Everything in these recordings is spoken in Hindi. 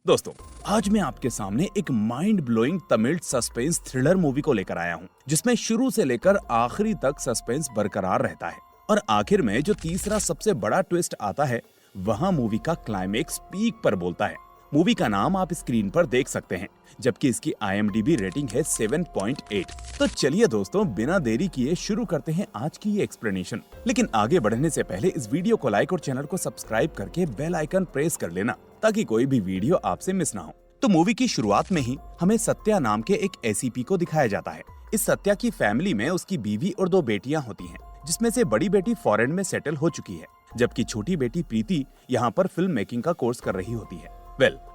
दोस्तों, आज मैं आपके सामने एक mind blowing Tamil suspense thriller movie को लेकर आया हूँ, जिसमें शुरू से लेकर आखिरी तक सस्पेंस बरकरार रहता है और आखिर में जो तीसरा सबसे बड़ा ट्विस्ट आता है, वहाँ मूवी का क्लाइमेक्स पीक पर बोलता है। मूवी का नाम आप स्क्रीन पर देख सकते हैं, जबकि इसकी IMDb रेटिंग है 7.8। तो चलिए दोस्तों, बिना देरी किए शुरू करते हैं आज की ये एक्सप्लेनेशन। लेकिन आगे बढ़ने से पहले इस वीडियो को लाइक और चैनल को सब्सक्राइब करके बेल आइकन प्रेस कर लेना, ताकि कोई भी वीडियो आपसे मिस ना हो। तो मूवी की शुरुआत में ही हमें सत्या नाम के एक ACP को दिखाया जाता है। इस सत्या की फैमिली में उसकी बीवी और 2 बेटियां होती हैं, जिसमें से बड़ी बेटी फॉरेन में सेटल हो चुकी है, जबकि छोटी बेटी प्रीति यहाँ पर फिल्म मेकिंग का कोर्स कर रही होती है।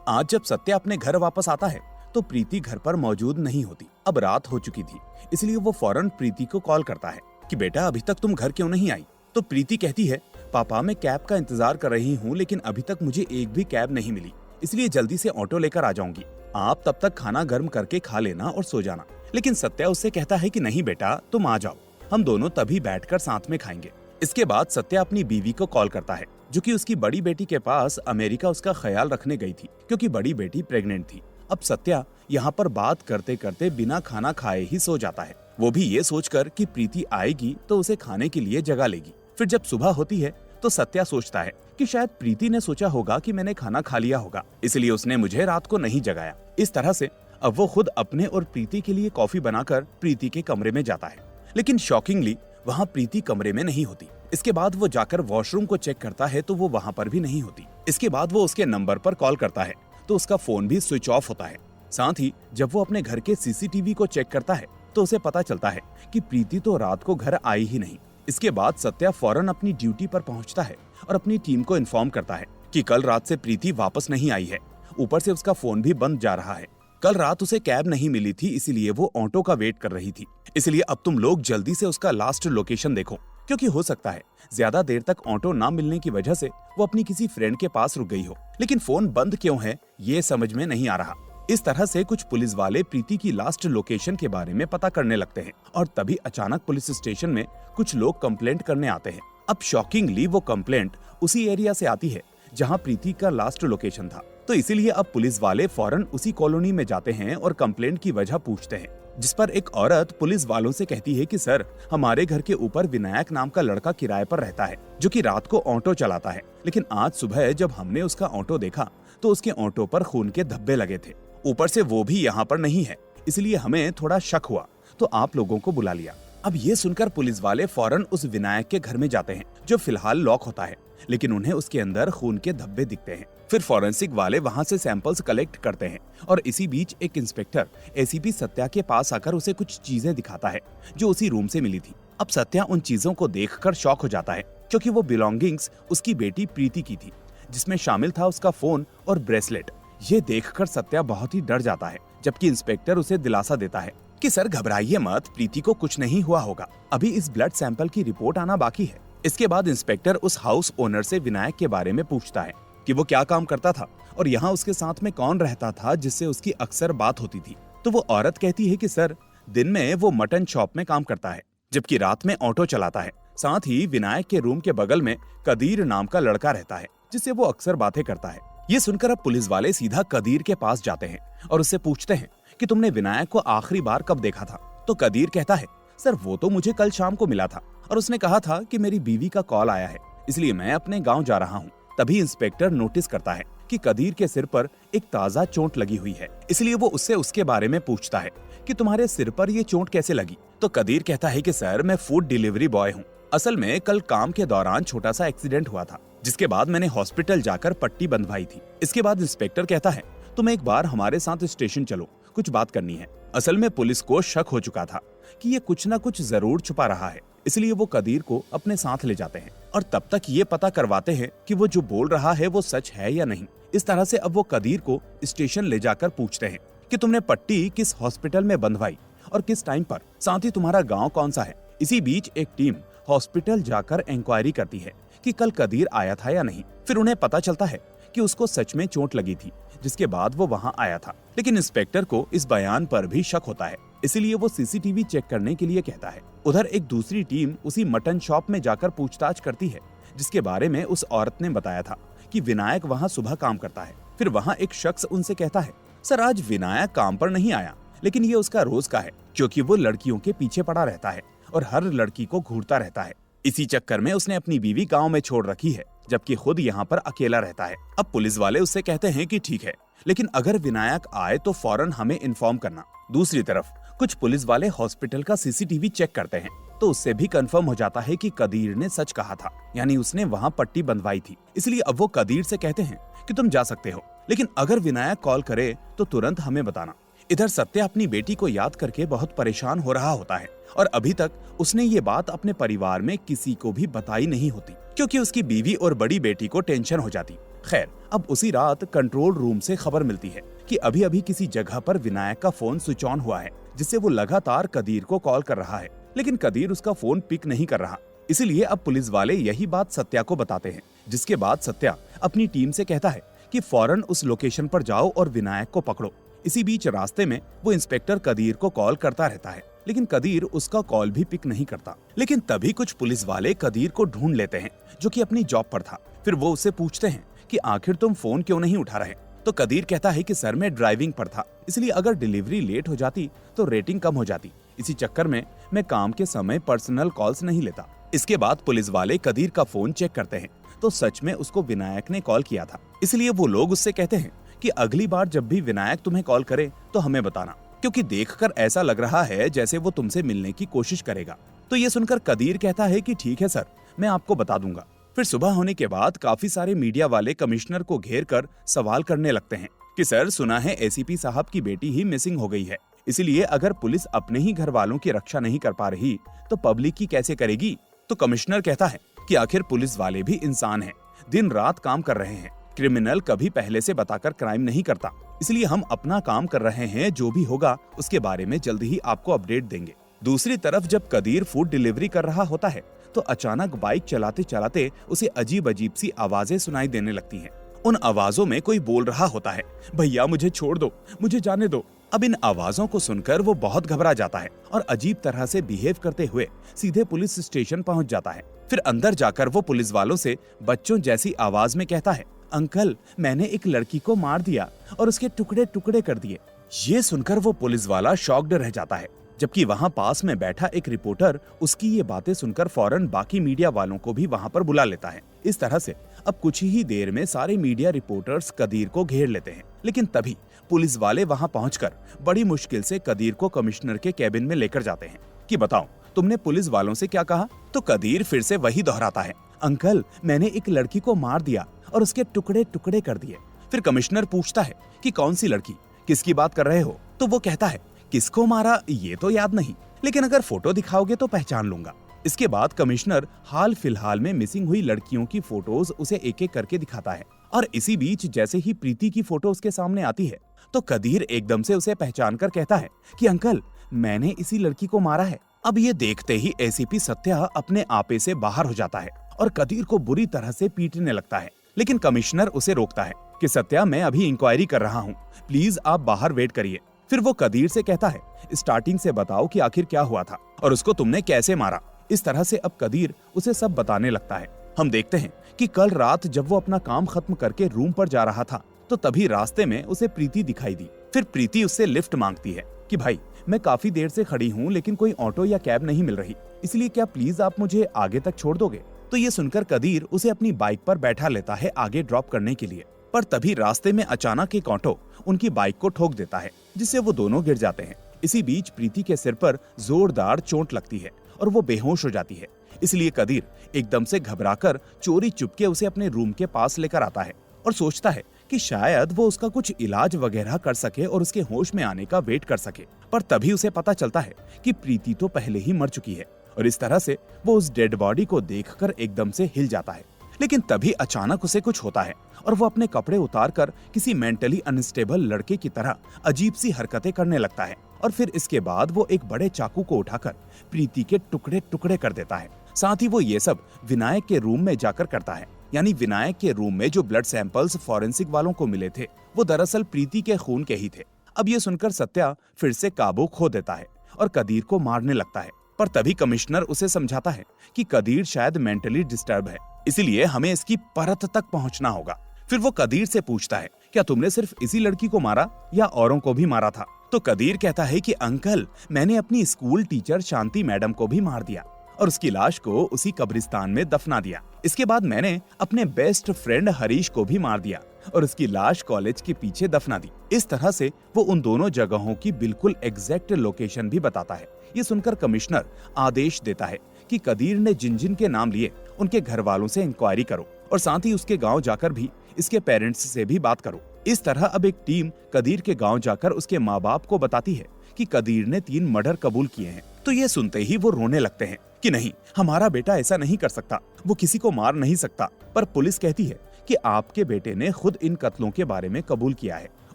आज जब सत्या अपने घर वापस आता है तो प्रीति घर पर मौजूद नहीं होती। अब रात हो चुकी थी, इसलिए वो फौरन प्रीति को कॉल करता है कि बेटा, अभी तक तुम घर क्यों नहीं आई। तो प्रीति कहती है, पापा, मैं कैब का इंतजार कर रही हूँ, लेकिन अभी तक मुझे एक भी कैब नहीं मिली, इसलिए जल्दी से ऑटो लेकर आ जाऊंगी। आप तब तक खाना गर्म करके खा लेना और सो जाना। लेकिन सत्या उससे कहता है कि नहीं बेटा, तुम आ जाओ, हम दोनों तभी बैठकर साथ में खाएंगे। इसके बाद सत्या अपनी बीवी को कॉल करता है, जो कि उसकी बड़ी बेटी के पास अमेरिका उसका ख्याल रखने गई थी, क्योंकि बड़ी बेटी प्रेग्नेंट थी। अब सत्या यहाँ पर बात करते करते बिना खाना खाए ही सो जाता है, वो भी ये सोचकर कि प्रीति आएगी तो उसे खाने के लिए जगा लेगी। फिर जब सुबह होती है तो सत्या सोचता है कि शायद प्रीति ने सोचा होगा कि मैंने खाना खा लिया होगा, इसलिए उसने मुझे रात को नहीं जगाया। इस तरह से अब वो खुद अपने और प्रीति के लिए कॉफी बनाकर प्रीति के कमरे में जाता है, लेकिन शॉकिंगली वहाँ प्रीति कमरे में नहीं होती। इसके बाद वो जाकर वॉशरूम को चेक करता है तो वो वहाँ पर भी नहीं होती। इसके बाद वो उसके नंबर पर कॉल करता है तो उसका फोन भी स्विच ऑफ होता है। साथ ही जब वो अपने घर के CCTV को चेक करता है तो उसे पता चलता है कि प्रीति तो रात को घर आई ही नहीं। इसके बाद सत्या फौरन अपनी ड्यूटी पर पहुंचता है और अपनी टीम को इन्फॉर्म करता है कि कल रात से प्रीति वापस नहीं आई है। ऊपर से उसका फोन भी बंद जा रहा है। कल रात उसे कैब नहीं मिली थी, इसीलिए वो ऑटो का वेट कर रही थी। इसलिए अब तुम लोग जल्दी से उसका लास्ट लोकेशन देखो, क्योंकि हो सकता है ज्यादा देर तक ऑटो ना मिलने की वजह से वो अपनी किसी फ्रेंड के पास रुक गई हो, लेकिन फोन बंद क्यों है ये समझ में नहीं आ रहा। इस तरह से कुछ पुलिस वाले प्रीति की लास्ट लोकेशन के बारे में पता करने लगते हैं और तभी अचानक पुलिस स्टेशन में कुछ लोग कंप्लेंट करने आते हैं। अब शॉकिंगली वो कंप्लेंट उसी एरिया से आती है जहाँ प्रीति का लास्ट लोकेशन था। तो इसीलिए अब पुलिस वाले फौरन उसी कॉलोनी में जाते हैं और कंप्लेंट की वजह पूछते हैं, जिस पर एक औरत पुलिस वालों से कहती है कि सर, हमारे घर के ऊपर विनायक नाम का लड़का किराए पर रहता है, जो कि रात को ऑटो चलाता है, लेकिन आज सुबह जब हमने उसका ऑटो देखा तो उसके ऑटो पर खून के धब्बे लगे थे। ऊपर से वो भी यहाँ पर नहीं है, इसलिए हमें थोड़ा शक हुआ तो आप लोगों को बुला लिया। अब ये सुनकर पुलिस वाले फौरन उस विनायक के घर में जाते हैं, जो फिलहाल लॉक होता है, लेकिन उन्हें उसके अंदर खून के धब्बे दिखते हैं। फिर फॉरेंसिक वाले वहां से सैंपल्स कलेक्ट करते हैं और इसी बीच एक इंस्पेक्टर ACP सत्या के पास आकर उसे कुछ चीजें दिखाता है जो उसी रूम से मिली थी। अब सत्या उन चीजों को देखकर शॉक हो जाता है, क्योंकि वो बिलोंगिंग्स उसकी बेटी प्रीति की थी, जिसमें शामिल था उसका फोन और ब्रेसलेट। ये देखकर सत्या बहुत ही डर जाता है, जबकि इंस्पेक्टर उसे दिलासा देता है कि सर घबराइए मत, प्रीति को कुछ नहीं हुआ होगा, अभी इस ब्लड सैंपल की रिपोर्ट आना बाकी है। इसके बाद इंस्पेक्टर उस हाउस ओनर से विनायक के बारे में पूछता है कि वो क्या काम करता था और यहाँ उसके साथ में कौन रहता था जिससे उसकी अक्सर बात होती थी। तो वो औरत कहती है कि सर, दिन में वो मटन शॉप में काम करता है, जबकि रात में ऑटो चलाता है। साथ ही विनायक के रूम के बगल में कदीर नाम का लड़का रहता है, जिससे वो अक्सर बातें करता है। ये सुनकर अब पुलिस वाले सीधा कदीर के पास जाते हैं और उससे पूछते हैं कि तुमने विनायक को आखिरी बार कब देखा था। तो कदीर कहता है, सर वो तो मुझे कल शाम को मिला था और उसने कहा था कि मेरी बीवी का कॉल आया है, इसलिए मैं अपने गांव जा रहा हूं। तभी इंस्पेक्टर नोटिस करता है कि कदीर के सिर पर एक ताजा चोट लगी हुई है, इसलिए वो उससे उसके बारे में पूछता है कि तुम्हारे सिर पर ये चोट कैसे लगी। तो कदीर कहता है कि सर, मैं फूड डिलीवरी बॉय हूँ। असल में कल काम के दौरान छोटा सा एक्सीडेंट हुआ था, जिसके बाद मैंने हॉस्पिटल जाकर पट्टी बंधवाई थी। इसके बाद इंस्पेक्टर कहता है, तुम एक बार हमारे साथ स्टेशन चलो, कुछ बात करनी है। असल में पुलिस को शक हो चुका था कि ये कुछ न कुछ जरूर छुपा रहा है, इसलिए वो कदीर को अपने साथ ले जाते हैं और तब तक ये पता करवाते हैं कि वो जो बोल रहा है वो सच है या नहीं। इस तरह से अब वो कदीर को स्टेशन ले जाकर पूछते हैं कि तुमने पट्टी किस हॉस्पिटल में बंधवाई और किस टाइम पर, साथ ही तुम्हारा गाँव कौन सा है। इसी बीच एक टीम हॉस्पिटल जाकर इंक्वायरी करती है कि कल कदीर आया था या नहीं। फिर उन्हें पता चलता है कि उसको सच में चोट लगी थी, जिसके बाद वो वहां आया था, लेकिन इंस्पेक्टर को इस बयान पर भी शक होता है, इसलिए वो CCTV चेक करने के लिए कहता है। उधर एक दूसरी टीम उसी मटन शॉप में जाकर पूछताछ करती है, जिसके बारे में उस औरत ने बताया था कि विनायक वहां सुबह काम करता है फिर वहाँ एक शख्स उनसे कहता है, सर आज विनायक काम पर नहीं आया, लेकिन ये उसका रोज का है, क्योंकि वो लड़कियों के पीछे पड़ा रहता है और हर लड़की को घूरता रहता है। इसी चक्कर में उसने अपनी बीवी गांव में छोड़ रखी है, जबकि खुद यहाँ पर अकेला रहता है। अब पुलिस वाले उससे कहते हैं कि ठीक है, लेकिन अगर विनायक आए तो फौरन हमें इन्फॉर्म करना। दूसरी तरफ कुछ पुलिस वाले हॉस्पिटल का सीसीटीवी चेक करते हैं, तो उससे भी कंफर्म हो जाता है कि कदीर ने सच कहा था, यानी उसने वहाँ पट्टी बंधवाई थी। इसलिए अब वो कदीर से कहते हैं कि तुम जा सकते हो, लेकिन अगर विनायक कॉल करे तो तुरंत हमें बताना। इधर सत्या अपनी बेटी को याद करके बहुत परेशान हो रहा होता है और अभी तक उसने ये बात अपने परिवार में किसी को भी बताई नहीं होती, क्योंकि उसकी बीवी और बड़ी बेटी को टेंशन हो जाती। खैर, अब उसी रात कंट्रोल रूम से खबर मिलती है कि अभी अभी किसी जगह पर विनायक का फोन स्विच ऑन हुआ है, जिससे वो लगातार कदीर को कॉल कर रहा है, लेकिन कदीर उसका फोन पिक नहीं कर रहा। इसीलिए अब पुलिस वाले यही बात सत्या को बताते हैं, जिसके बाद सत्या अपनी टीम से कहता है कि फौरन उस लोकेशन पर जाओ और विनायक को पकड़ो। इसी बीच रास्ते में वो इंस्पेक्टर कदीर को कॉल करता रहता है, लेकिन कदीर उसका कॉल भी पिक नहीं करता। लेकिन तभी कुछ पुलिस वाले कदीर को ढूंढ लेते हैं, जो कि अपनी जॉब पर था। फिर वो उससे पूछते हैं कि आखिर तुम फोन क्यों नहीं उठा रहे? तो कदीर कहता है कि सर मैं ड्राइविंग पर था, इसलिए अगर डिलीवरी लेट हो जाती तो रेटिंग कम हो जाती। इसी चक्कर में मैं काम के समय पर्सनल कॉल्स नहीं लेता। इसके बाद पुलिस वाले कदीर का फोन चेक करते हैं, तो सच में उसको विनायक ने कॉल किया था। इसलिए वो लोग उससे कहते हैं कि अगली बार जब भी विनायक तुम्हें कॉल करे तो हमें बताना, क्योंकि देखकर ऐसा लग रहा है जैसे वो तुमसे मिलने की कोशिश करेगा। तो ये सुनकर कदीर कहता है कि ठीक है सर, मैं आपको बता दूंगा। फिर सुबह होने के बाद काफी सारे मीडिया वाले कमिश्नर को घेर कर सवाल करने लगते हैं कि सर सुना है एसीपी साहब की बेटी ही मिसिंग हो गई है, इसलिए अगर पुलिस अपने ही घर वालों की रक्षा नहीं कर पा रही तो पब्लिक की कैसे करेगी? तो कमिश्नर कहता है कि आखिर पुलिस वाले भी इंसान हैं, दिन रात काम कर रहे हैं। क्रिमिनल कभी पहले से बताकर क्राइम नहीं करता, इसलिए हम अपना काम कर रहे हैं, जो भी होगा उसके बारे में जल्दी ही आपको अपडेट देंगे। दूसरी तरफ जब कदीर फूड डिलीवरी कर रहा होता है तो अचानक बाइक चलाते चलाते उसे अजीब अजीब सी आवाजें सुनाई देने लगती हैं। उन आवाजों में कोई बोल रहा होता है, भैया मुझे छोड़ दो, मुझे जाने दो। अब इन आवाजों को सुनकर वो बहुत घबरा जाता है और अजीब तरह से बिहेव करते हुए सीधे पुलिस स्टेशन पहुंच जाता है। फिर अंदर जाकर वो पुलिस वालों से बच्चों जैसी आवाज में कहता है, अंकल मैंने एक लड़की को मार दिया और उसके टुकड़े टुकड़े कर दिए। ये सुनकर वो पुलिस वाला शॉक्ड रह जाता है, जबकि वहाँ पास में बैठा एक रिपोर्टर उसकी ये बातें सुनकर फौरन बाकी मीडिया वालों को भी वहाँ पर बुला लेता है। इस तरह से अब कुछ ही देर में सारे मीडिया रिपोर्टर्स कदीर को घेर लेते हैं, लेकिन तभी पुलिस वाले वहाँ पहुंचकर बड़ी मुश्किल से कदीर को कमिश्नर के कैबिन में लेकर जाते हैं कि बताओ तुमने पुलिस वालों से क्या कहा? तो कदीर फिर से वही दोहराता है, अंकल मैंने एक लड़की को मार दिया और उसके टुकड़े टुकड़े कर दिए। फिर कमिश्नर पूछता है कि कौन सी लड़की, किसकी बात कर रहे हो? तो वो कहता है, किसको मारा ये तो याद नहीं, लेकिन अगर फोटो दिखाओगे तो पहचान लूंगा। इसके बाद कमिश्नर हाल फिलहाल में मिसिंग हुई लड़कियों की फोटोज उसे एक एक करके दिखाता है, और इसी बीच जैसे ही प्रीति की फोटो उसके सामने आती है तो कदीर एकदम से उसे पहचान कर कहता है कि अंकल मैंने इसी लड़की को मारा है। अब ये देखते ही एसीपी सत्या अपने आपे से बाहर हो जाता है और कदीर को बुरी तरह से पीटने लगता है, लेकिन कमिश्नर उसे रोकता है कि सत्या मैं अभी इंक्वायरी कर रहा हूँ, प्लीज आप बाहर वेट करिए। फिर वो कदीर से कहता है, स्टार्टिंग से बताओ कि आखिर क्या हुआ था और उसको तुमने कैसे मारा। इस तरह से अब कदीर उसे सब बताने लगता है। हम देखते हैं कि कल रात जब वो अपना काम खत्म करके रूम पर जा रहा था तो तभी रास्ते में उसे प्रीति दिखाई दी। फिर प्रीति उससे लिफ्ट मांगती है कि भाई मैं काफी देर से खड़ी हूँ लेकिन कोई ऑटो या कैब नहीं मिल रही, इसलिए क्या प्लीज आप मुझे आगे तक छोड़ दोगे? तो ये सुनकर कदीर उसे अपनी बाइक पर बैठा लेता है आगे ड्रॉप करने के लिए, पर तभी रास्ते में अचानक एक ऑटो उनकी बाइक को ठोक देता है, जिससे वो दोनों गिर जाते हैं। इसी बीच प्रीति के सिर पर जोरदार चोट लगती है और वो बेहोश हो जाती है। इसलिए कदीर एकदम से घबराकर चोरी चुपके उसे अपने रूम के पास लेकर आता है और सोचता है कि शायद वो उसका कुछ इलाज वगैरह कर सके और उसके होश में आने का वेट कर सके। पर तभी उसे पता चलता है कि प्रीति तो पहले ही मर चुकी है, और इस तरह से वो उस डेड बॉडी को देखकर एकदम से हिल जाता है। लेकिन तभी अचानक उसे कुछ होता है और वो अपने कपड़े उतारकर किसी मेंटली अनस्टेबल लड़के की तरह अजीब सी हरकतें करने लगता है, और फिर इसके बाद वो एक बड़े चाकू को उठाकर प्रीति के टुकड़े टुकड़े कर देता है। साथ ही वो ये सब विनायक के रूम में जाकर करता है, यानी विनायक के रूम में जो ब्लड सैंपल्स फॉरेंसिक वालों को मिले थे वो दरअसल प्रीति के खून के ही थे। अब ये सुनकर सत्या फिर से काबू खो देता है और कदीर को मारने लगता है, पर तभी कमिश्नर उसे समझाता है कि कदीर शायद मेंटली डिस्टर्ब है, इसलिए हमें इसकी परत तक पहुंचना होगा। फिर वो कदीर से पूछता है क्या तुमने सिर्फ इसी लड़की को मारा या औरों को भी मारा था? तो कदीर कहता है कि अंकल, मैंने अपनी स्कूल टीचर शांति मैडम को भी मार दिया और उसकी लाश को उसी कब्रिस्तान में दफना दिया। इसके बाद मैंने अपने बेस्ट फ्रेंड हरीश को भी मार दिया और उसकी लाश कॉलेज के पीछे दफना दी। इस तरह से वो उन दोनों जगहों की बिल्कुल एग्जैक्ट लोकेशन भी बताता है। ये सुनकर कमिश्नर आदेश देता है कि कदीर ने जिन जिन के नाम लिए उनके घर वालों से इंक्वायरी करो और साथ ही उसके गांव जाकर भी इसके पेरेंट्स से भी बात करो। इस तरह अब एक टीम कदीर के गांव जाकर उसके माँ बाप को बताती है कि कदीर ने 3 मर्डर कबूल किए हैं। तो ये सुनते ही वो रोने लगते हैं कि नहीं, हमारा बेटा ऐसा नहीं कर सकता, वो किसी को मार नहीं सकता। पर पुलिस कहती है कि आपके बेटे ने खुद इन कत्लों के बारे में कबूल किया है।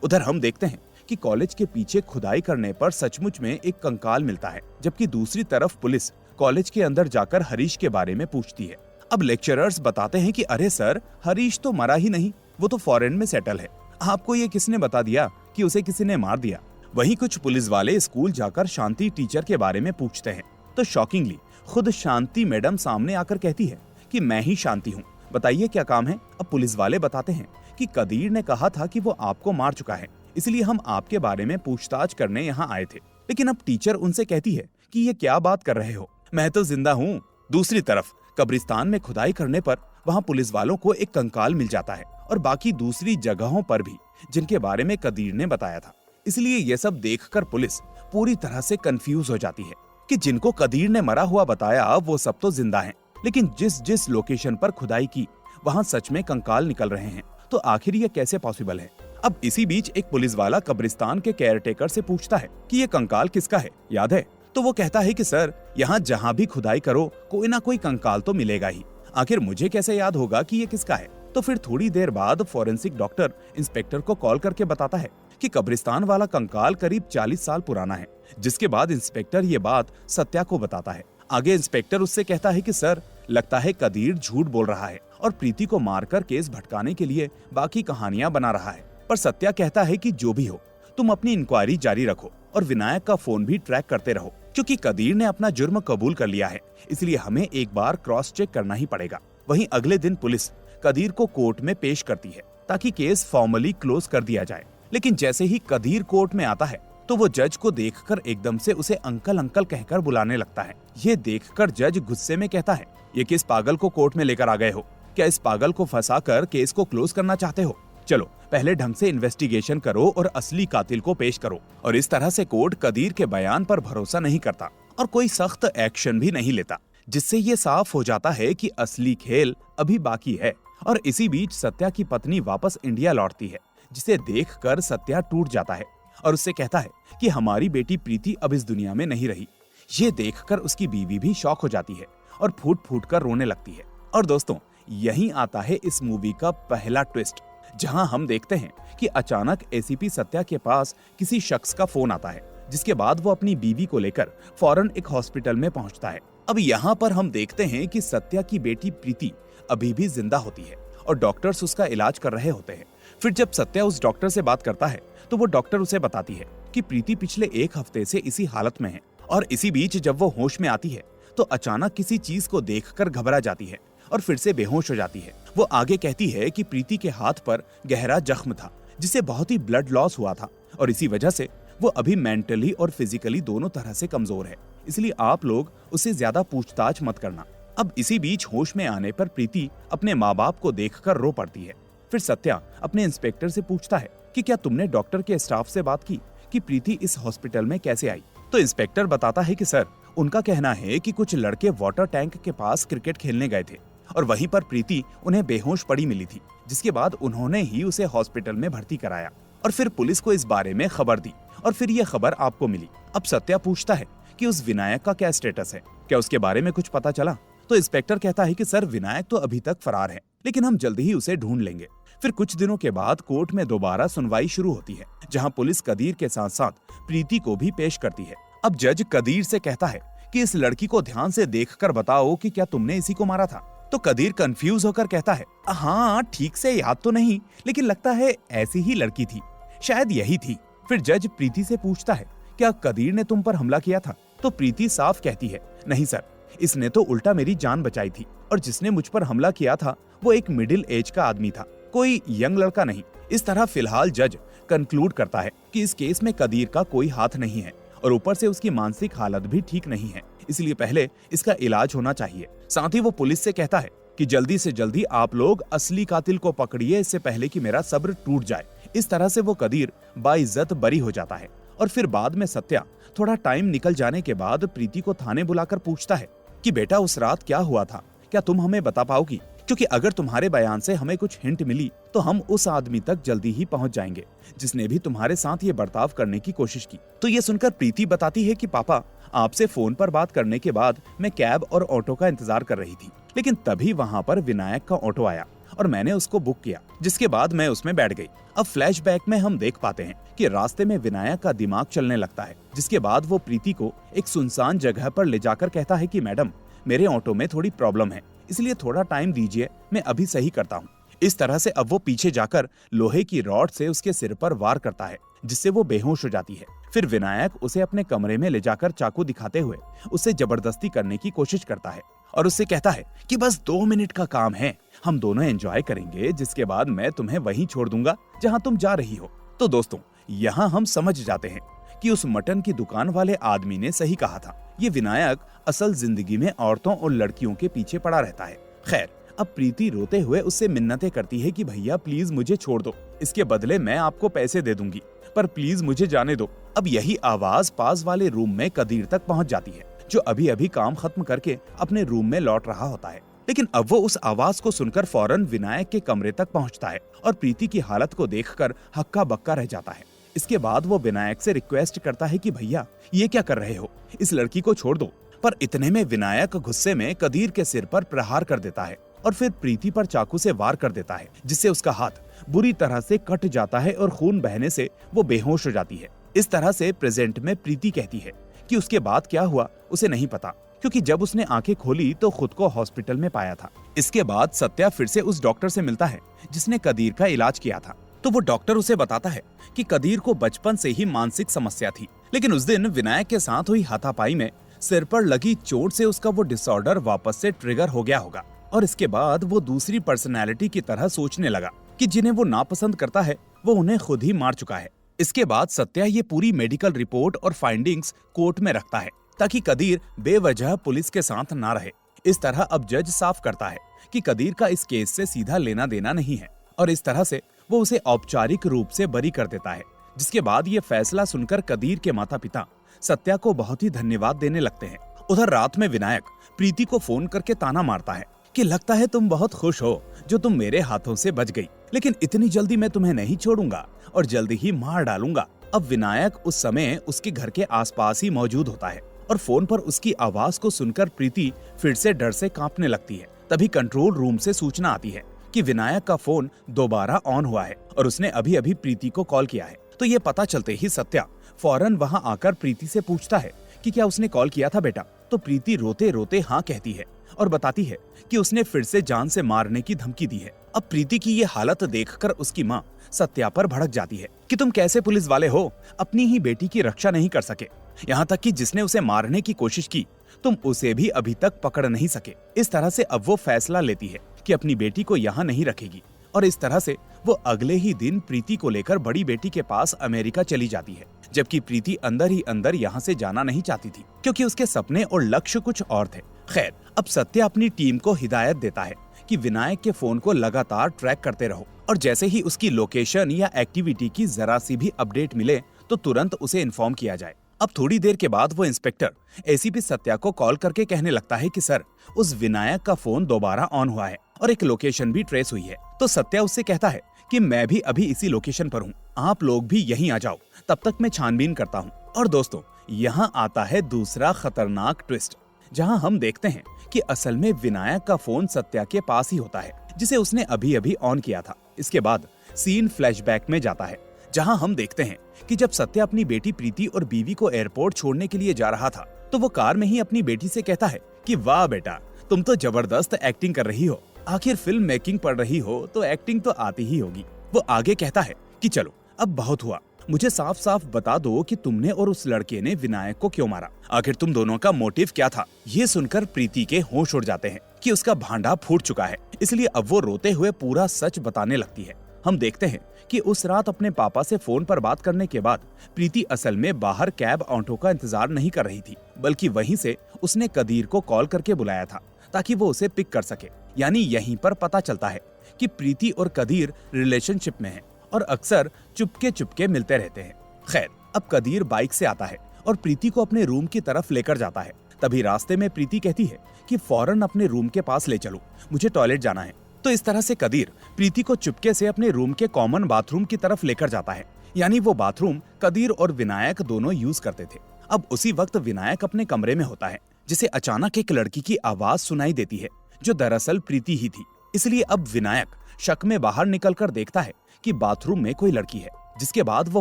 उधर हम देखते हैं कि कॉलेज के पीछे खुदाई करने पर सचमुच में एक कंकाल मिलता है, जबकि दूसरी तरफ पुलिस कॉलेज के अंदर जाकर हरीश के बारे में पूछती है। अब लेक्चरर्स बताते हैं कि अरे सर, हरीश तो मरा ही नहीं, वो तो फॉरेन में सेटल है। आपको ये किसने बता दिया कि उसे किसी ने मार दिया? वहीं कुछ पुलिस वाले स्कूल जाकर शांति टीचर के बारे में पूछते हैं तो शॉकिंगली खुद शांति मैडम सामने आकर कहती है कि मैं ही शांति हूँ, बताइए क्या काम है? अब पुलिस वाले बताते हैं कि कदीर ने कहा था कि वो आपको मार चुका है, इसलिए हम आपके बारे में पूछताछ करने यहाँ आए थे। लेकिन अब टीचर उनसे कहती है कि ये क्या बात कर रहे हो, मैं तो जिंदा हूँ। दूसरी तरफ कब्रिस्तान में खुदाई करने पर वहाँ पुलिस वालों को एक कंकाल मिल जाता है और बाकी दूसरी जगहों पर भी जिनके बारे में कदीर ने बताया था। इसलिए ये सब देखकर पुलिस पूरी तरह से कंफ्यूज हो जाती है कि जिनको कदीर ने मरा हुआ बताया वो सब तो जिंदा हैं, लेकिन जिस जिस लोकेशन पर खुदाई की वहाँ सच में कंकाल निकल रहे हैं। तो आखिर ये कैसे पॉसिबल है? अब इसी बीच एक पुलिस वाला कब्रिस्तान के केयरटेकर से पूछता है कि ये कंकाल किसका है, याद है? तो वो कहता है कि सर, यहाँ जहाँ भी खुदाई करो कोई ना कोई कंकाल तो मिलेगा ही, आखिर मुझे कैसे याद होगा कि ये किसका है? तो फिर थोड़ी देर बाद फॉरेंसिक डॉक्टर इंस्पेक्टर को कॉल करके बताता है कि कब्रिस्तान वाला कंकाल करीब 40 साल पुराना है। जिसके बाद इंस्पेक्टर ये बात सत्या को बताता है। आगे इंस्पेक्टर उससे कहता है कि सर, लगता है कदीर झूठ बोल रहा है और प्रीति को मारकर केस भटकाने के लिए बाकी कहानियां बना रहा है। पर सत्या कहता है कि जो भी हो, तुम अपनी इंक्वायरी जारी रखो और विनायक का फोन भी ट्रैक करते रहो, क्योंकि कदीर ने अपना जुर्म कबूल कर लिया है, इसलिए हमें एक बार क्रॉस चेक करना ही पड़ेगा। वहीं अगले दिन पुलिस कदीर को कोर्ट में पेश करती है ताकि केस फॉर्मली क्लोज कर दिया जाए। लेकिन जैसे ही कदीर कोर्ट में आता है तो वो जज को देखकर एकदम से उसे अंकल अंकल कहकर बुलाने लगता है। ये देखकर जज गुस्से में कहता है, ये किस पागल को कोर्ट में लेकर आ गए हो? क्या इस पागल को फंसाकर केस को क्लोज करना चाहते हो? चलो पहले ढंग से इन्वेस्टिगेशन करो और असली कातिल को पेश करो। और इस तरह से कोर्ट कदीर के बयान पर भरोसा नहीं करता और कोई सख्त एक्शन भी नहीं लेता, जिससे ये साफ हो जाता है कि असली खेल अभी बाकी है। और इसी बीच सत्या की पत्नी वापस इंडिया लौटती है, जिसे देखकर सत्या टूट जाता है और उससे कहता है कि हमारी बेटी प्रीति अब इस दुनिया में नहीं रही। ये देखकर उसकी बीवी भी शॉक हो जाती है और फूट फूट कर रोने लगती है। और दोस्तों, यहीं आता है इस मूवी का पहला ट्विस्ट, जहां हम देखते हैं कि अचानक एसीपी सत्या के पास किसी शख्स का फोन आता है, जिसके बाद वो अपनी बीवी को लेकर फौरन एक हॉस्पिटल में पहुंचता है। अब यहाँ पर हम देखते हैं कि सत्या की बेटी प्रीति अभी भी जिंदा होती है और डॉक्टर्स उसका इलाज कर रहे होते हैं। फिर जब सत्या उस डॉक्टर से बात करता है तो वो डॉक्टर उसे बताती है कि प्रीति पिछले 1 हफ्ते से इसी हालत में है। और इसी बीच जब वो होश में आती है तो अचानक किसी चीज को देखकर घबरा जाती है और फिर से बेहोश हो जाती है। वो आगे कहती है कि प्रीति के हाथ पर गहरा जख्म था, जिससे बहुत ही ब्लड लॉस हुआ था और इसी वजह से वो अभी मेंटली और फिजिकली दोनों तरह से कमजोर है, इसलिए आप लोग उससे ज्यादा पूछताछ मत करना। अब इसी बीच होश में आने पर प्रीति अपने माँ बाप को देखकर रो पड़ती है। फिर सत्या अपने इंस्पेक्टर से पूछता है कि क्या तुमने डॉक्टर के स्टाफ से बात की कि प्रीति इस हॉस्पिटल में कैसे आई? तो इंस्पेक्टर बताता है कि सर, उनका कहना है कि कुछ लड़के वाटर टैंक के पास क्रिकेट खेलने गए थे और वहीं पर प्रीति उन्हें बेहोश पड़ी मिली थी, जिसके बाद उन्होंने ही उसे हॉस्पिटल में भर्ती कराया और फिर पुलिस को इस बारे में खबर दी और फिर ये खबर आपको मिली। अब सत्या पूछता है कि उस विनायक का क्या स्टेटस है, क्या उसके बारे में कुछ पता चला? तो इंस्पेक्टर कहता है कि सर, विनायक तो अभी तक फरार है, लेकिन हम जल्दी ही उसे ढूंढ लेंगे। फिर कुछ दिनों के बाद कोर्ट में दोबारा सुनवाई शुरू होती है, जहां पुलिस कदीर के साथ साथ प्रीति को भी पेश करती है। अब जज कदीर से कहता है कि इस लड़की को ध्यान से देखकर बताओ कि क्या तुमने इसी को मारा था? तो कदीर कंफ्यूज होकर कहता है, हाँ, ठीक से याद तो नहीं, लेकिन लगता है ऐसी ही लड़की थी, शायद यही थी। फिर जज प्रीति से पूछता है, क्या कदीर ने तुम पर हमला किया था? तो प्रीति साफ कहती है, नहीं सर, इसने तो उल्टा मेरी जान बचाई थी और जिसने मुझ पर हमला किया था वो एक मिडिल एज का आदमी था, कोई यंग लड़का नहीं। इस तरह फिलहाल जज कंक्लूड करता है कि इस केस में कदीर का कोई हाथ नहीं है और ऊपर से उसकी मानसिक हालत भी ठीक नहीं है, इसलिए पहले इसका इलाज होना चाहिए। साथ ही वो पुलिस से कहता है कि जल्दी से जल्दी आप लोग असली कातिल को पकड़िए, इससे पहले कि मेरा सब्र टूट जाए। इस तरह से वो कदीर बाइज्जत बरी हो जाता है। और फिर बाद में सत्या थोड़ा टाइम निकल जाने के बाद प्रीति को थाने बुलाकर पूछता है कि बेटा उस रात क्या हुआ था, क्या तुम हमें बता पाओगी? क्योंकि अगर तुम्हारे बयान से हमें कुछ हिंट मिली तो हम उस आदमी तक जल्दी ही पहुंच जाएंगे जिसने भी तुम्हारे साथ ये बर्ताव करने की कोशिश की। तो ये सुनकर प्रीति बताती है कि पापा, आपसे फोन पर बात करने के बाद मैं कैब और ऑटो का इंतजार कर रही थी, लेकिन तभी वहाँ पर विनायक का ऑटो आया और मैंने उसको बुक किया, जिसके बाद मैं उसमें बैठ गई। अब फ्लैशबैक में हम देख पाते हैं कि रास्ते में विनायक का दिमाग चलने लगता है, जिसके बाद वो प्रीति को एक सुनसान जगह पर ले जाकर कहता है कि मैडम, मेरे ऑटो में थोड़ी प्रॉब्लम है, इसलिए थोड़ा टाइम दीजिए, मैं अभी सही करता हूँ। इस तरह से अब वो पीछे जाकर लोहे की रॉड से उसके सिर पर वार करता है, जिससे वो बेहोश हो जाती है। फिर विनायक उसे अपने कमरे में ले जाकर चाकू दिखाते हुए उससे जबरदस्ती करने की कोशिश करता है और उससे कहता है कि बस 2 मिनट का काम है, हम दोनों एंजॉय करेंगे, जिसके बाद मैं तुम्हें वहीं छोड़ दूंगा जहाँ तुम जा रही हो। तो दोस्तों, यहाँ हम समझ जाते हैं कि उस मटन की दुकान वाले आदमी ने सही कहा था। ये विनायक असल जिंदगी में औरतों और लड़कियों के पीछे पड़ा रहता है। खैर, अब प्रीति रोते हुए उससे मिन्नतें करती है कि भैया प्लीज मुझे छोड़ दो, इसके बदले मैं आपको पैसे दे दूंगी, पर प्लीज मुझे जाने दो। अब यही आवाज पास वाले रूम में कदीर तक पहुंच जाती है, जो अभी अभी काम खत्म करके अपने रूम में लौट रहा होता है। लेकिन अब वो उस आवाज को सुनकर फौरन विनायक के कमरे तक पहुंचता है और प्रीति की हालत को देखकर हक्का बक्का रह जाता है। इसके बाद वो विनायक से रिक्वेस्ट करता है कि भैया ये क्या कर रहे हो, इस लड़की को छोड़ दो। पर इतने में विनायक गुस्से में कदीर के सिर पर प्रहार कर देता है और फिर प्रीति पर चाकू से वार कर देता है, जिससे उसका हाथ बुरी तरह से कट जाता है और खून बहने से वो बेहोश हो जाती है। इस तरह से प्रेजेंट में प्रीति कहती है कि उसके बाद क्या हुआ उसे नहीं पता, क्योंकि जब उसने आंखें खोली तो खुद को हॉस्पिटल में पाया था। इसके बाद सत्या फिर से उस डॉक्टर से मिलता है जिसने कदीर का इलाज किया था। तो वो डॉक्टर उसे बताता है कि कदीर को बचपन से ही मानसिक समस्या थी, लेकिन उस दिन विनायक के साथ हुई हाथापाई में सिर पर लगी चोट से उसका वो डिसऑर्डर वापस से ट्रिगर हो गया होगा और इसके बाद वो दूसरी पर्सनैलिटी की तरह सोचने लगा कि जिन्हें वो नापसंद करता है वो उन्हें खुद ही मार चुका है। इसके बाद सत्या ये पूरी मेडिकल रिपोर्ट और फाइंडिंग्स कोर्ट में रखता है ताकि कदीर बेवजह पुलिस के साथ ना रहे। इस तरह अब जज साफ करता है कि कदीर का इस केस से सीधा लेना देना नहीं है और इस तरह से वो उसे औपचारिक रूप से बरी कर देता है। जिसके बाद ये फैसला सुनकर कदीर के माता पिता सत्या को बहुत ही धन्यवाद देने लगते हैं। उधर रात में विनायक प्रीति को फोन करके ताना मारता है कि लगता है तुम बहुत खुश हो जो तुम मेरे हाथों से बच गई, लेकिन इतनी जल्दी मैं तुम्हें नहीं छोड़ूंगा और जल्दी ही मार डालूंगा। अब विनायक उस समय उसके घर के आसपास ही मौजूद होता है और फोन पर उसकी आवाज को सुनकर प्रीति फिर से डर से कांपने लगती है। तभी कंट्रोल रूम से सूचना आती है कि विनायक का फोन दोबारा ऑन हुआ है और उसने अभी अभी प्रीति को कॉल किया है। तो ये पता चलते ही सत्या फौरन वहां आकर प्रीति से पूछता है कि क्या उसने कॉल किया था बेटा। तो प्रीति रोते रोते हाँ कहती है और बताती है कि उसने फिर से जान से मारने की धमकी दी है। अब प्रीति की ये हालत देखकर उसकी माँ सत्या पर भड़क जाती है कि तुम कैसे पुलिस वाले हो, अपनी ही बेटी की रक्षा नहीं कर सके, यहाँ तक कि जिसने उसे मारने की कोशिश की तुम उसे भी अभी तक पकड़ नहीं सके। इस तरह से अब वो फैसला लेती है कि अपनी बेटी को यहाँ नहीं रखेगी और इस तरह से वो अगले ही दिन प्रीति को लेकर बड़ी बेटी के पास अमेरिका चली जाती है, जबकि प्रीति अंदर ही अंदर यहाँ से जाना नहीं चाहती थी क्योंकि उसके सपने और लक्ष्य कुछ और थे। खैर, अब सत्या अपनी टीम को हिदायत देता है कि विनायक के फोन को लगातार ट्रैक करते रहो और जैसे ही उसकी लोकेशन या एक्टिविटी की जरा सी भी अपडेट मिले तो तुरंत उसे इन्फॉर्म किया जाए। अब थोड़ी देर के बाद वो इंस्पेक्टर एसीपी सत्या को कॉल करके कहने लगता है कि सर, उस विनायक का फोन दोबारा ऑन हुआ है और एक लोकेशन भी ट्रेस हुई है। तो सत्या उससे कहता है कि मैं भी अभी इसी लोकेशन पर हूँ, आप लोग भी यहीं आ जाओ, तब तक मैं छानबीन करता हूँ। और दोस्तों, यहाँ आता है दूसरा खतरनाक ट्विस्ट, जहाँ हम देखते हैं कि असल में विनायक का फोन सत्या के पास ही होता है जिसे उसने अभी अभी ऑन किया था। इसके बाद सीन फ्लैशबैक में जाता है जहां हम देखते हैं कि जब सत्या अपनी बेटी प्रीति और बीवी को एयरपोर्ट छोड़ने के लिए जा रहा था तो वो कार में ही अपनी बेटी से कहता है कि वाह बेटा, तुम तो जबरदस्त एक्टिंग कर रही हो, आखिर फिल्म मेकिंग पढ़ रही हो तो एक्टिंग तो आती ही होगी। वो आगे कहता है कि चलो अब बहुत हुआ, मुझे साफ साफ बता दो कि तुमने और उस लड़के ने विनायक को क्यों मारा, आखिर तुम दोनों का मोटिव क्या था। ये सुनकर प्रीति के होश उड़ जाते हैं कि उसका भांडा फूट चुका है, इसलिए अब वो रोते हुए पूरा सच बताने लगती है। हम देखते हैं कि उस रात अपने पापा से फोन पर बात करने के बाद प्रीति असल में बाहर कैब ऑटो का इंतजार नहीं कर रही थी, बल्कि वहीं से उसने कदीर को कॉल करके बुलाया था ताकि वो उसे पिक कर सके। यानी यहीं पर पता चलता है कि प्रीति और कदीर रिलेशनशिप में हैं और अक्सर चुपके चुपके मिलते रहते हैं। खैर, अब कदीर बाइक से आता है और प्रीति को अपने रूम की तरफ लेकर जाता है। तभी रास्ते में प्रीति कहती है कि फौरन अपने रूम के पास ले चलो, मुझे टॉयलेट जाना है। तो इस तरह से कदीर प्रीति को चुपके से अपने रूम के कॉमन बाथरूम की तरफ लेकर जाता है। यानी वो बाथरूम कदीर और विनायक दोनों यूज करते थे। अब उसी वक्त विनायक अपने कमरे में होता है, जिसे अचानक एक लड़की की आवाज सुनाई देती है जो दरअसल प्रीति ही थी। इसलिए अब विनायक शक में बाहर निकलकर देखता है कि बाथरूम में कोई लड़की है, जिसके बाद वो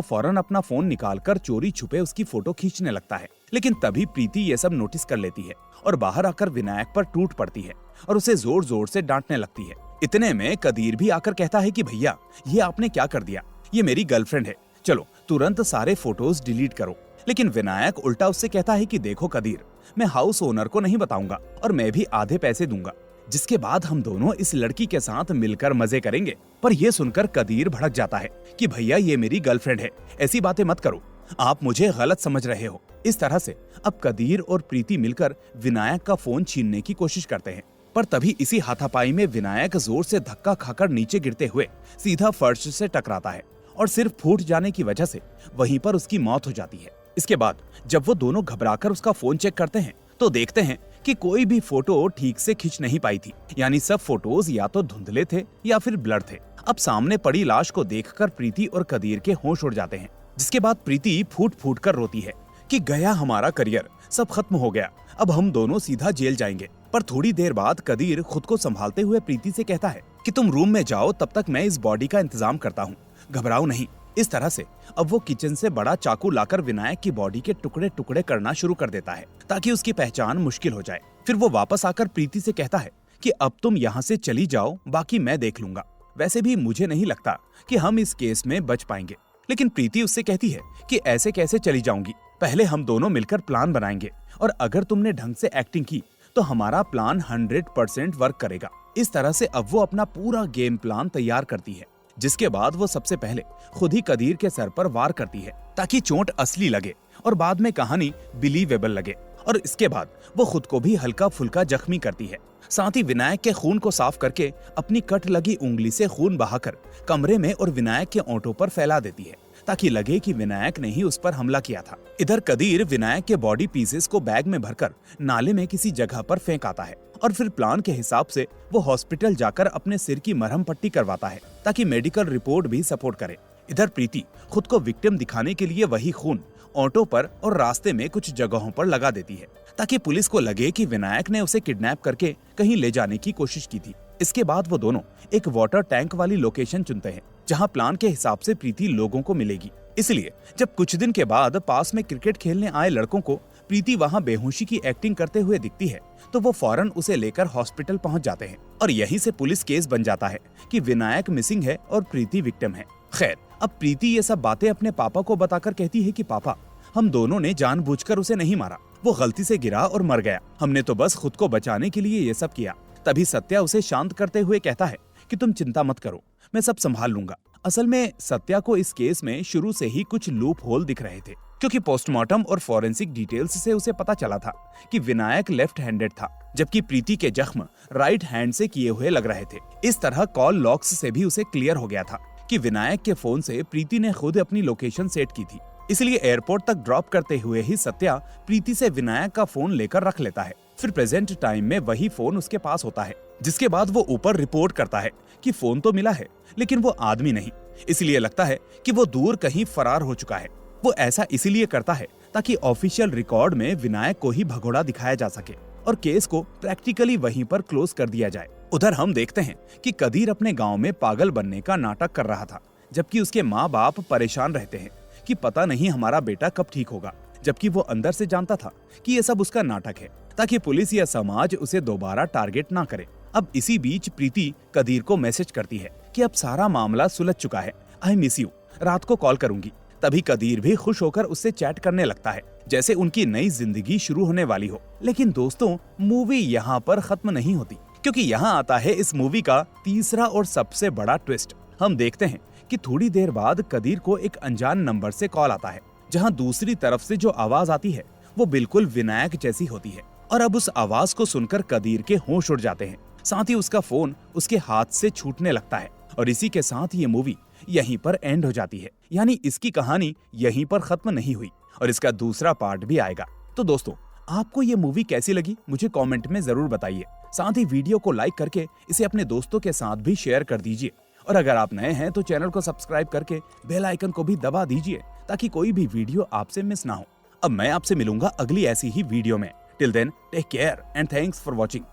फौरन अपना फोन निकालकर चोरी छुपे उसकी फोटो खींचने लगता है। लेकिन तभी प्रीति ये सब नोटिस कर लेती है और बाहर आकर विनायक पर टूट पड़ती है और उसे जोर जोर से डांटने लगती है। इतने में कदीर भी आकर कहता है कि भैया, ये आपने क्या कर दिया, ये मेरी गर्लफ्रेंड है, चलो तुरंत सारे फोटोज डिलीट करो। लेकिन विनायक उल्टा उससे कहता है कि देखो कदीर, मैं हाउस ओनर को नहीं बताऊंगा और मैं भी आधे पैसे दूंगा, जिसके बाद हम दोनों इस लड़की के साथ मिलकर मजे करेंगे। पर यह सुनकर कदीर भड़क जाता है कि भैया, ये मेरी गर्लफ्रेंड है, ऐसी बातें मत करो, आप मुझे गलत समझ रहे हो। इस तरह से अब कदीर और प्रीति मिलकर विनायक का फोन छीनने की कोशिश करते हैं। पर तभी इसी हाथापाई में विनायक जोर से धक्का खाकर नीचे गिरते हुए सीधा फर्श से टकराता है और सिर्फ फूट जाने की वजह से वहीं पर उसकी मौत हो जाती है। इसके बाद जब वो दोनों घबराकर उसका फोन चेक करते हैं तो देखते हैं कि कोई भी फोटो ठीक से खींच नहीं पाई थी। यानी सब फोटोज या तो धुंधले थे या फिर ब्लर थे। अब सामने पड़ी लाश को देखकर प्रीति और कदीर के होश उड़ जाते हैं, जिसके बाद प्रीति फूट फूट कर रोती है कि गया हमारा करियर, सब खत्म हो गया, अब हम दोनों सीधा जेल जाएंगे। पर थोड़ी देर बाद कदीर खुद को संभालते हुए प्रीति से कहता है कि तुम रूम में जाओ, तब तक मैं इस बॉडी का इंतजाम करता हूँ, घबराओ नहीं। इस तरह से अब वो किचन से बड़ा चाकू लाकर विनायक की बॉडी के टुकड़े टुकड़े करना शुरू कर देता है ताकि उसकी पहचान मुश्किल हो जाए। फिर वो वापस आकर प्रीति से कहता है कि अब तुम यहाँ से चली जाओ, बाकी मैं देख लूंगा। वैसे भी मुझे नहीं लगता कि हम इस केस में बच पाएंगे। लेकिन प्रीति उससे कहती है कि ऐसे कैसे चली जाऊंगी, पहले हम दोनों मिलकर प्लान बनाएंगे और अगर तुमने ढंग से एक्टिंग की तो हमारा प्लान 100% वर्क करेगा। इस तरह से अब वो अपना पूरा गेम प्लान तैयार करती है, जिसके बाद वो सबसे पहले खुद ही कदीर के सर पर वार करती है ताकि चोट असली लगे और बाद में कहानी बिलीवेबल लगे। और इसके बाद वो खुद को भी हल्का फुल्का जख्मी करती है। साथ ही विनायक के खून को साफ करके अपनी कट लगी उंगली से खून बहाकर कमरे में और विनायक के ऑटो पर फैला देती है ताकि लगे कि विनायक ने ही उस पर हमला किया था। इधर कदीर विनायक के बॉडी पीसेस को बैग में भरकर नाले में किसी जगह पर फेंक आता है और फिर प्लान के हिसाब से वो हॉस्पिटल जाकर अपने सिर की मरहम पट्टी करवाता है ताकि मेडिकल रिपोर्ट भी सपोर्ट करे। इधर प्रीति खुद को विक्टिम दिखाने के लिए वही खून ऑटो पर और रास्ते में कुछ जगहों पर लगा देती है ताकि पुलिस को लगे कि विनायक ने उसे किडनैप करके कहीं ले जाने की कोशिश की थी। इसके बाद वो दोनों एक वाटर टैंक वाली लोकेशन चुनते हैं जहां प्लान के हिसाब से प्रीति लोगों को मिलेगी। इसलिए जब कुछ दिन के बाद पास में क्रिकेट खेलने आए लड़कों को प्रीति वहां बेहोशी की एक्टिंग करते हुए दिखती है तो वो फौरन उसे लेकर हॉस्पिटल पहुंच जाते हैं और यहीं से पुलिस केस बन जाता है कि विनायक मिसिंग है और प्रीति विक्टिम है। खैर, अब प्रीति ये सब बातें अपने पापा को बताकर कहती है कि पापा, हम दोनों ने जानबूझकर उसे नहीं मारा, वो गलती से गिरा और मर गया, हमने तो बस खुद को बचाने के लिए ये सब किया। तभी सत्या उसे शांत करते हुए कहता है कि तुम चिंता मत करो, मैं सब संभाल लूंगा। असल में सत्या को इस केस में शुरू से ही कुछ लूप होल दिख रहे थे, क्योंकि पोस्टमार्टम और फॉरेंसिक डिटेल्स से उसे पता चला था कि विनायक लेफ्ट हैंडेड था, जबकि प्रीति के जख्म राइट हैंड से किए हुए लग रहे थे। इस तरह कॉल लॉग्स से भी उसे क्लियर हो गया था कि विनायक के फोन से प्रीति ने खुद अपनी लोकेशन सेट की थी। इसलिए एयरपोर्ट तक ड्रॉप करते हुए ही सत्या प्रीति से विनायक का फोन लेकर रख लेता है। फिर प्रेजेंट टाइम में वही फोन उसके पास होता है, जिसके बाद वो ऊपर रिपोर्ट करता है कि फोन तो मिला है लेकिन वो आदमी नहीं। इसलिए लगता है कि वो दूर कहीं फरार हो चुका है। वो ऐसा इसीलिए करता है ताकि ऑफिशियल रिकॉर्ड में विनायक को ही भगोड़ा दिखाया जा सके और केस को प्रैक्टिकली वहीं पर क्लोज कर दिया जाए। उधर हम देखते हैं कि कदीर अपने गांव में पागल बनने का नाटक कर रहा था, जबकि उसके माँ बाप परेशान रहते हैं कि पता नहीं हमारा बेटा कब ठीक होगा, जबकि वो अंदर से जानता था कि ये सब उसका नाटक है ताकि पुलिस या समाज उसे दोबारा टारगेट ना करे। अब इसी बीच प्रीति कदीर को मैसेज करती है कि अब सारा मामला सुलझ चुका है, आई मिस यू, रात को कॉल करूंगी। तभी कदीर भी खुश होकर उससे चैट करने लगता है जैसे उनकी नई जिंदगी शुरू होने वाली हो। लेकिन दोस्तों, मूवी यहाँ पर खत्म नहीं होती, क्योंकि यहाँ आता है इस मूवी का तीसरा और सबसे बड़ा ट्विस्ट। हम देखते हैं कि थोड़ी देर बाद कदीर को एक अनजान नंबर से कॉल आता है, जहां दूसरी तरफ से जो आवाज आती है वो बिल्कुल विनायक जैसी होती है। और अब उस आवाज को सुनकर कदीर के होश उड़ जाते हैं, साथ ही उसका फोन उसके हाथ से छूटने लगता है। और इसी के साथ ये मूवी यहीं पर एंड हो जाती है, यानी इसकी कहानी यहीं पर खत्म नहीं हुई और इसका दूसरा पार्ट भी आएगा। तो दोस्तों, आपको ये मूवी कैसी लगी मुझे कमेंट में जरूर बताइए। साथ ही वीडियो को लाइक करके इसे अपने दोस्तों के साथ भी शेयर कर दीजिए। और अगर आप नए हैं तो चैनल को सब्सक्राइब करके बेल आइकन को भी दबा दीजिए, ताकि कोई भी वीडियो आपसे मिस ना हो। अब मैं आपसे मिलूंगा अगली ऐसी ही वीडियो में। Till then take care and thanks for watching.